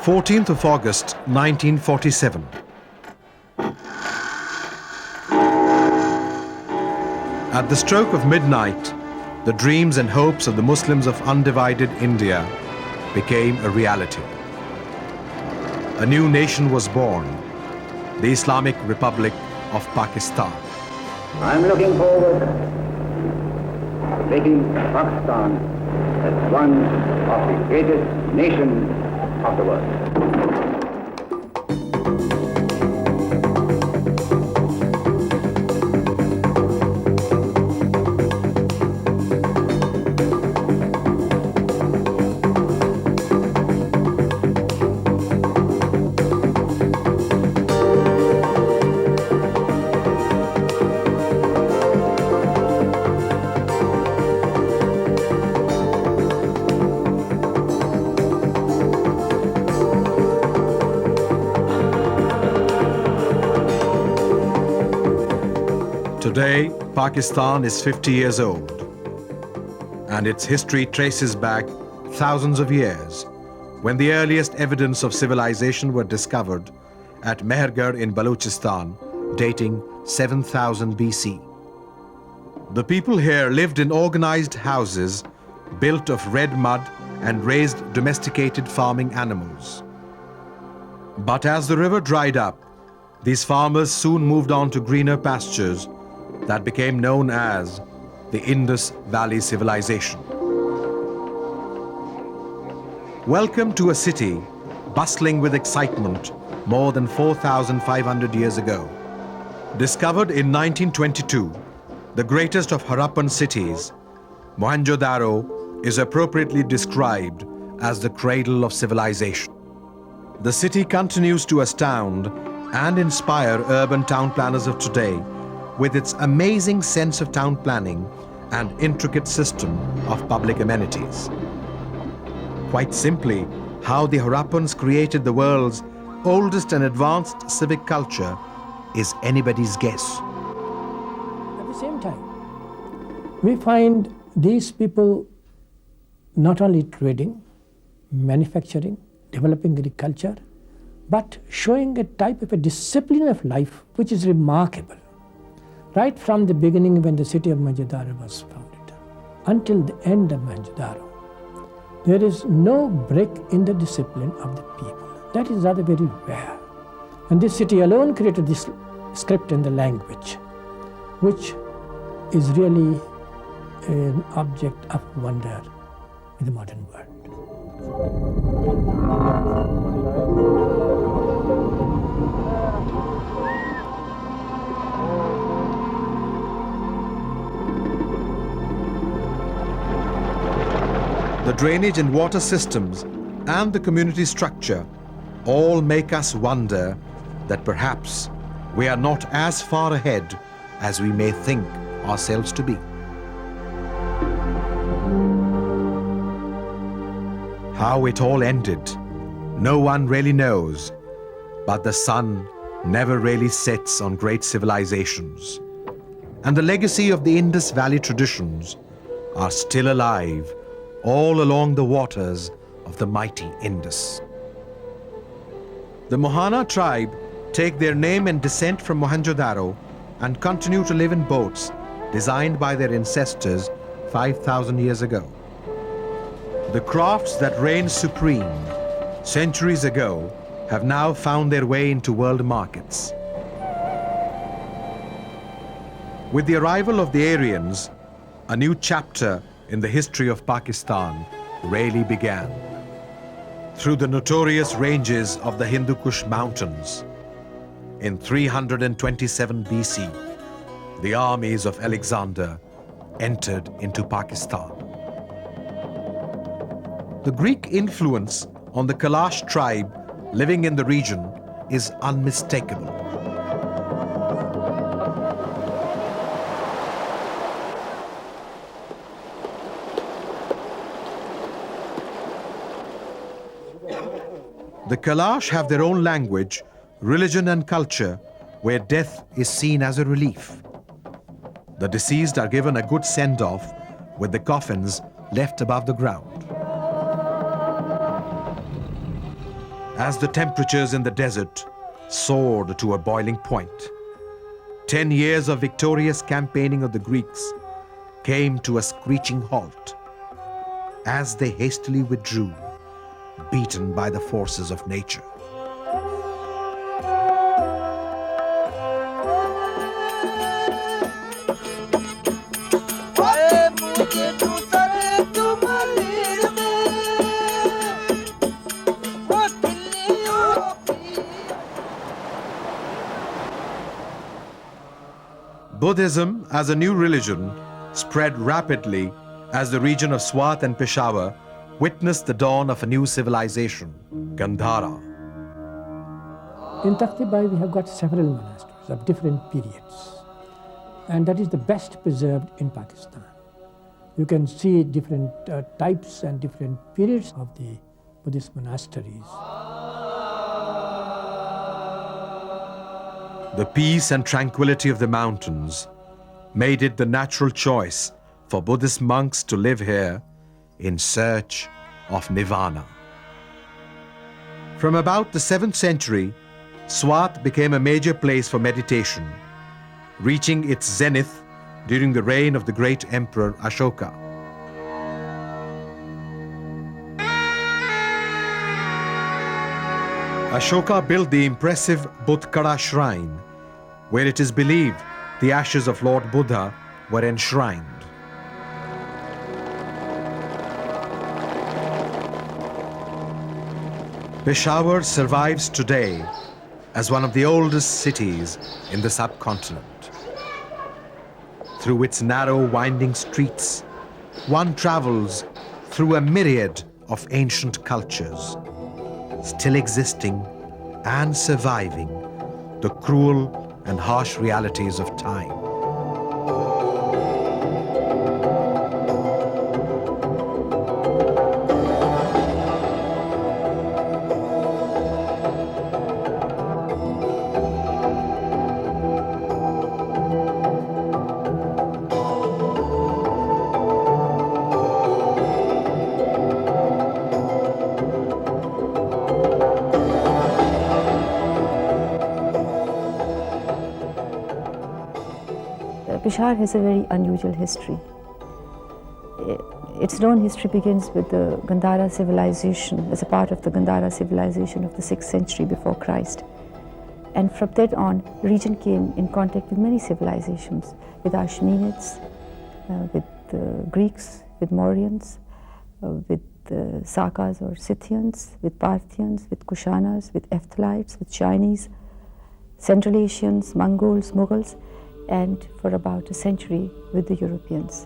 14th of August 1947. At the stroke of midnight, the dreams and hopes of the Muslims of undivided India became a reality. A new nation was born, the Islamic Republic of Pakistan. I'm looking forward to making Pakistan as one of the greatest nations of the world. Today, Pakistan is 50 years old, and its history traces back thousands of years when the earliest evidence of civilization were discovered at Mehergarh in Balochistan, dating 7000 BC. The people here lived in organized houses built of red mud and raised domesticated farming animals. But as the river dried up, these farmers soon moved on to greener pastures that became known as the Indus Valley Civilization. Welcome to a city bustling with excitement more than 4,500 years ago. Discovered in 1922, the greatest of Harappan cities, Mohenjo-daro is appropriately described as the cradle of civilization. The city continues to astound and inspire urban town planners of today with its amazing sense of town planning and intricate system of public amenities. Quite simply, how the Harappans created the world's oldest and advanced civic culture is anybody's guess. At the same time, we find these people not only trading, manufacturing, developing agriculture, but showing a type of a discipline of life which is remarkable. Right from the beginning when the city of Mohenjo-daro was founded until the end of Mohenjo-daro, there is no break in the discipline of the people. That is rather very rare. And this city alone created this script and the language, which is really an object of wonder in the modern world. The drainage and water systems and the community structure all make us wonder that perhaps we are not as far ahead as we may think ourselves to be. How it all ended, no one really knows, but the sun never really sets on great civilizations, and the legacy of the Indus Valley traditions are still alive all along the waters of the mighty Indus. The Mohana tribe take their name and descent from Mohenjo-daro and continue to live in boats designed by their ancestors 5,000 years ago. The crafts that reigned supreme centuries ago have now found their way into world markets. With the arrival of the Aryans, a new chapter in the history of Pakistan really began. Through the notorious ranges of the Hindu Kush mountains, in 327 BC, the armies of Alexander entered into Pakistan. The Greek influence on the Kalash tribe living in the region is unmistakable. The Kalash have their own language, religion and culture, where death is seen as a relief. The deceased are given a good send-off with the coffins left above the ground. as the temperatures in the desert soared to a boiling point. 10 years of victorious campaigning of the Greeks came to a screeching halt as they hastily withdrew, beaten by the forces of nature. Buddhism as a new religion spread rapidly as the region of Swat and Peshawar witnessed the dawn of a new civilization, Gandhara. In Takhti Bai, we have got several monasteries of different periods, and that is the best preserved in Pakistan. You can see different types and different periods of the Buddhist monasteries. The peace and tranquility of the mountains made it the natural choice for Buddhist monks to live here in search of nirvana. From about the 7th century, Swat became a major place for meditation, reaching its zenith during the reign of the great emperor Ashoka. Ashoka built the impressive Buddhkara shrine, where it is believed the ashes of Lord Buddha were enshrined. Peshawar survives today as one of the oldest cities in the subcontinent. Through its narrow, winding streets, one travels through a myriad of ancient cultures, still existing and surviving the cruel and harsh realities of time. Peshawar has a very unusual history. Its known history begins with the Gandhara civilization, as a part of the Gandhara civilization of the 6th century before Christ. And from that on, the region came in contact with many civilizations, with Ashemenids, with the Greeks, with Mauryans, with the Sakas or Scythians, with Parthians, with Kushanas, with Ephthalites, with Chinese, Central Asians, Mongols, Mughals, and for about a century with the Europeans.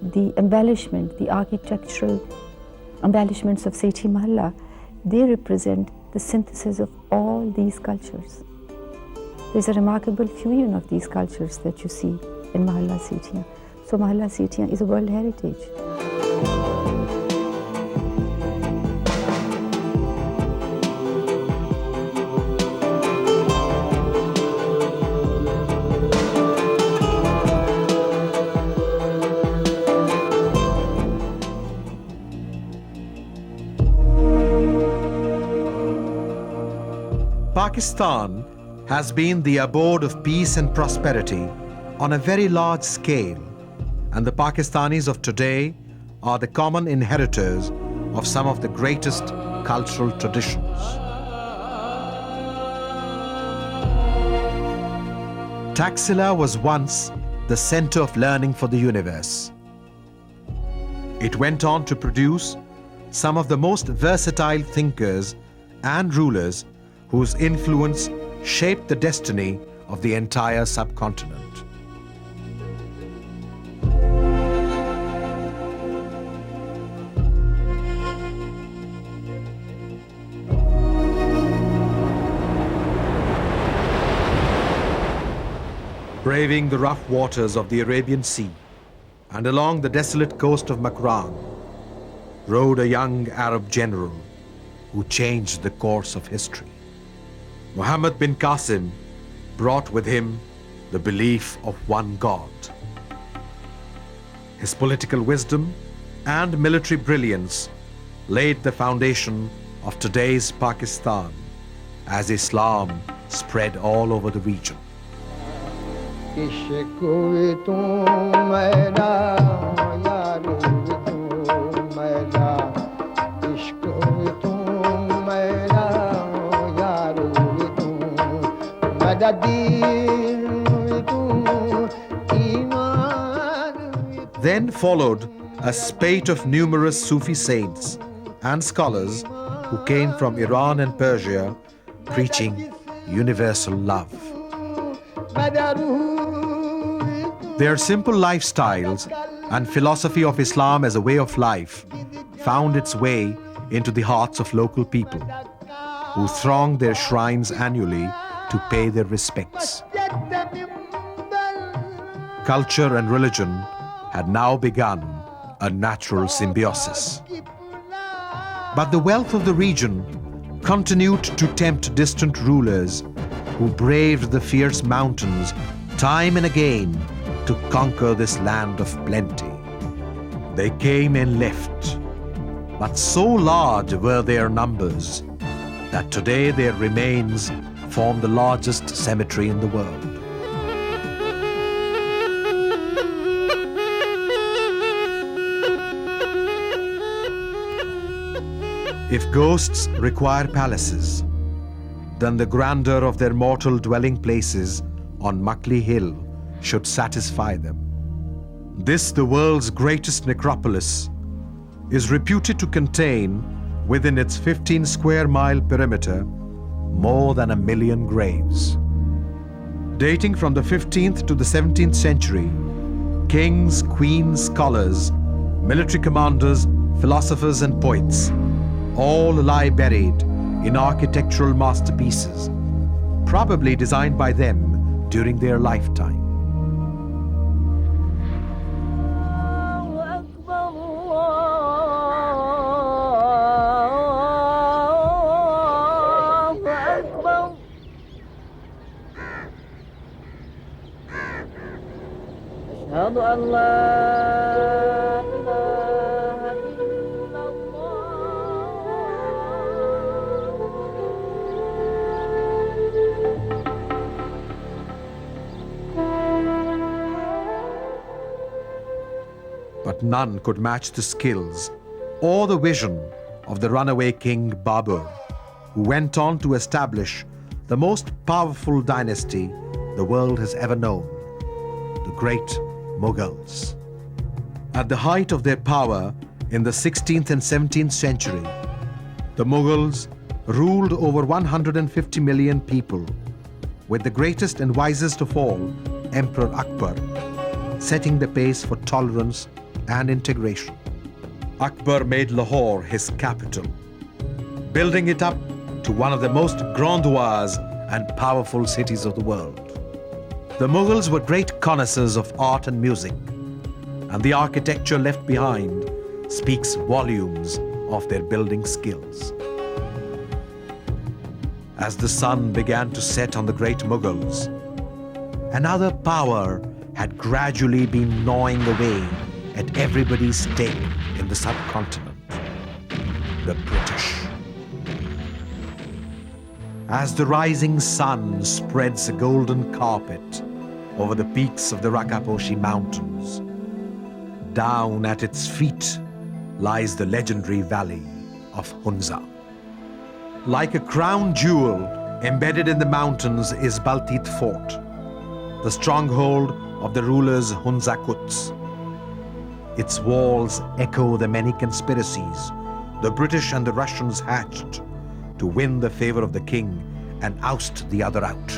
The embellishment, the architectural embellishments of Sethi Mahalla, they represent the synthesis of all these cultures. There's a remarkable fusion of these cultures that you see in Mahalla Sethiyan. So Mahalla Sethiyan is a world heritage. Pakistan has been the abode of peace and prosperity on a very large scale, and the Pakistanis of today are the common inheritors of some of the greatest cultural traditions. Taxila was once the center of learning for the universe. It went on to produce some of the most versatile thinkers and rulers whose influence shaped the destiny of the entire subcontinent. Braving the rough waters of the Arabian Sea and along the desolate coast of Makran, rode a young Arab general who changed the course of history. Muhammad bin Qasim brought with him the belief of one God. His political wisdom and military brilliance laid the foundation of today's Pakistan as Islam spread all over the region. Then followed a spate of numerous Sufi saints and scholars who came from Iran and Persia preaching universal love. Their simple lifestyles and philosophy of Islam as a way of life found its way into the hearts of local people, who thronged their shrines annually to pay their respects. Culture and religion had now begun a natural symbiosis. But the wealth of the region continued to tempt distant rulers who braved the fierce mountains time and again to conquer this land of plenty. They came and left, but so large were their numbers that today their remains form the largest cemetery in the world. If ghosts require palaces, then the grandeur of their mortal dwelling places on Makli Hill should satisfy them. This, the world's greatest necropolis, is reputed to contain within its 15 square mile perimeter more than 1 million graves. Dating from the 15th to the 17th century, kings, queens, scholars, military commanders, philosophers and poets all lie buried in architectural masterpieces, probably designed by them during their lifetime. But none could match the skills or the vision of the runaway king Babur, who went on to establish the most powerful dynasty the world has ever known, the great Mughals. At the height of their power in the 16th and 17th century, the Mughals ruled over 150 million people, with the greatest and wisest of all, Emperor Akbar, setting the pace for tolerance and integration. Akbar made Lahore his capital, building it up to one of the most grandiose and powerful cities of the world. The Mughals were great connoisseurs of art and music, and the architecture left behind speaks volumes of their building skills. As the sun began to set on the great Mughals, another power had gradually been gnawing away at everybody's stay in the subcontinent, the British. As the rising sun spreads a golden carpet over the peaks of the Rakaposhi Mountains, down at its feet lies the legendary valley of Hunza. Like a crown jewel embedded in the mountains is Baltit Fort, the stronghold of the rulers Hunza Quds. Its walls echo the many conspiracies the British and the Russians hatched to win the favor of the king and oust the other out.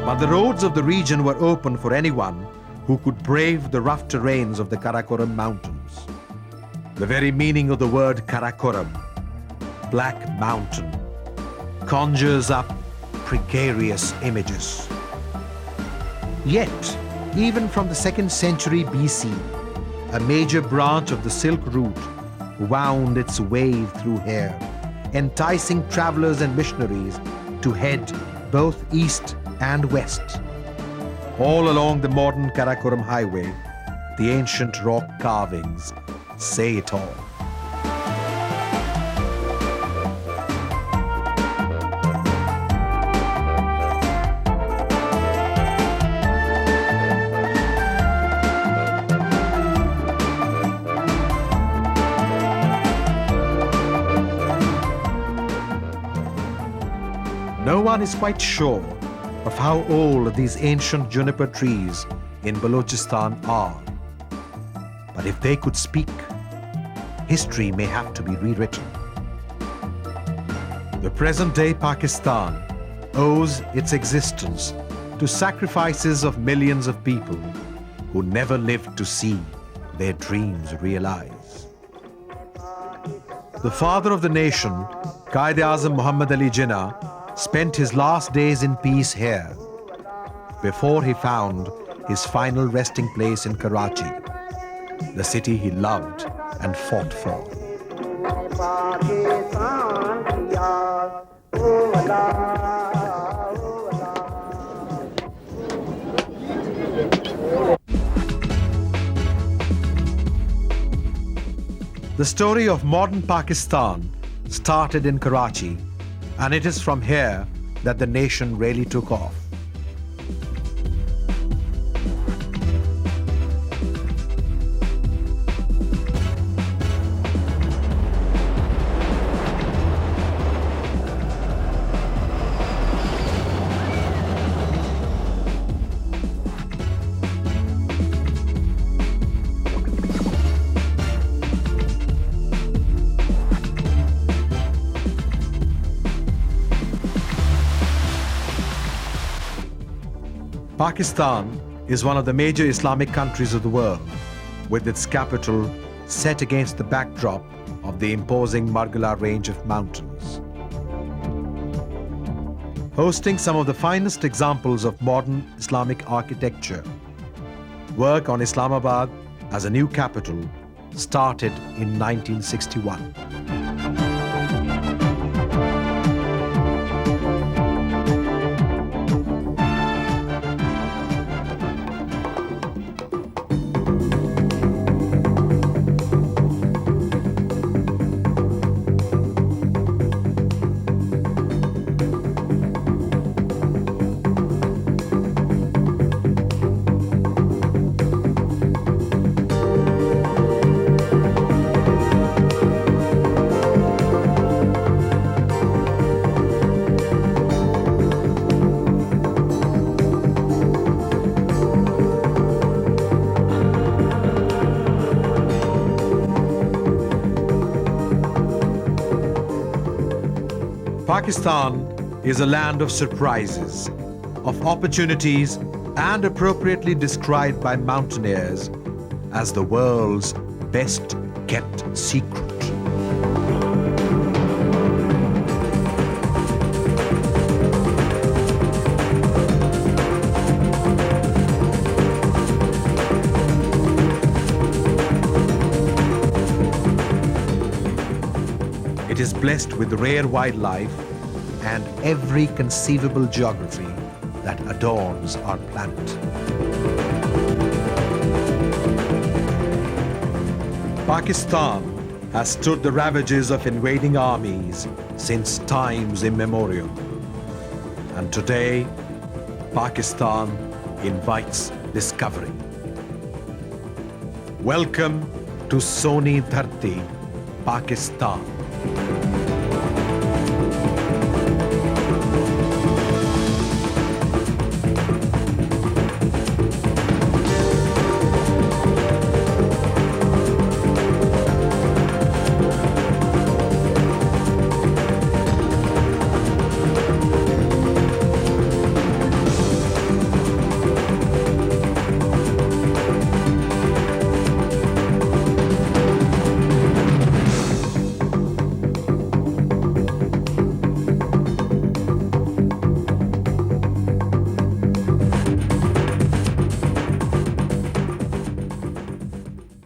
But the roads of the region were open for anyone who could brave the rough terrains of the Karakoram Mountains. The very meaning of the word Karakoram, Black Mountain, conjures up precarious images. Yet, even from the 2nd century BC, a major branch of the Silk Route wound its way through here, enticing travelers and missionaries to head both east and west. All along the modern Karakoram highway, the ancient rock carvings say it all. No one is quite sure of how old these ancient juniper trees in Balochistan are. But if they could speak, history may have to be rewritten. The present-day Pakistan owes its existence to sacrifices of millions of people who never lived to see their dreams realize. The father of the nation, Quaid-e-Azam Muhammad Ali Jinnah, spent his last days in peace here before he found his final resting place in Karachi, the city he loved and fought for. The story of modern Pakistan started in Karachi, and it is from here that the nation really took off. Pakistan is one of the major Islamic countries of the world, with its capital set against the backdrop of the imposing Margala range of mountains. Hosting some of the finest examples of modern Islamic architecture, work on Islamabad as a new capital started in 1961. Pakistan is a land of surprises, of opportunities, and appropriately described by mountaineers as the world's best kept secret. It is blessed with rare wildlife and every conceivable geography that adorns our planet. Pakistan has stood the ravages of invading armies since times immemorial. And today, Pakistan invites discovery. Welcome to Sohni Dharti Pakistan.